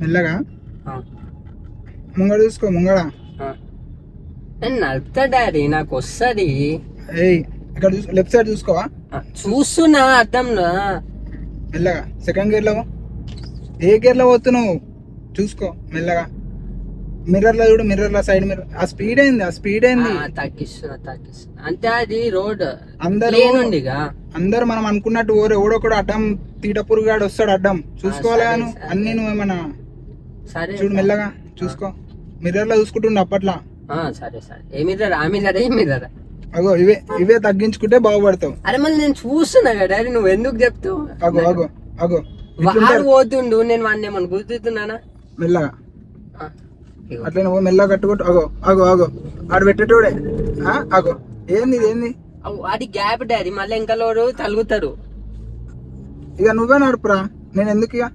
మెల్లగా ఆ, ముంగడ చూసుకో ముంగడ. ఆ. నేను నడుపుతా డాడీ, నాకు వస్తుంది. ఏయ్ ఇక్కడ చూసుకో, లెఫ్ట్ సైడ్ చూసుకోవా. చూస్తున్నా అద్దంలో. మెల్లగా సెకండ్ గేర్ లో పో. ఏ గేర్ లో పోతున్నావు చూసుకో మెల్లగా. మిర్రర్ లో చూడు, మిర్రర్ లో సైడ్ మిర్రర్. ఆ స్పీడ్ ఏంది, ఆ స్పీడ్ ఏంది. తగ్గిస్తున్నా అంటే అది రోడ్ అందరూ ఉండిగా. అందరు మనం అనుకున్నట్టు ఎవడొకడు అడ్డం తీటపురుగాడు వస్తాడు అడ్డం చూసుకోవాలి సరే, గాను. సరే. అన్ని నువ్వేమన్నా సరే చూడు మెల్లగా చూసుకో. మిర్రర్ లో చూసుకుంటుండే అప్పట్లో. సరే సరే. ఏమిరా అగో ఇవే ఇవే తగ్గించుకుంటే బాగుపడతావు. అరే మళ్ళీ నేను చూస్తున్నా కదా డాడీ, నువ్వు ఎందుకు చెప్తావు? అగో అగో అగో వాడు పోతుండు, నేను వాడిని ఏమన్నా గుర్తున్నానా? మెల్లగా ఆ, ఇగో. అట్లా నువ్వు మెల్లగా కట్టుకుంటు. అగో అగో అగో ఆడు పెట్టేటోడే. అగో ఏంది ఇది ఏంది. అది గ్యాప్ డాడీ, మళ్ళీ ఇంకా లోడు తలుగుతారు. ఇక నువ్వే నడుపురా, నేను ఎందుకు ఇక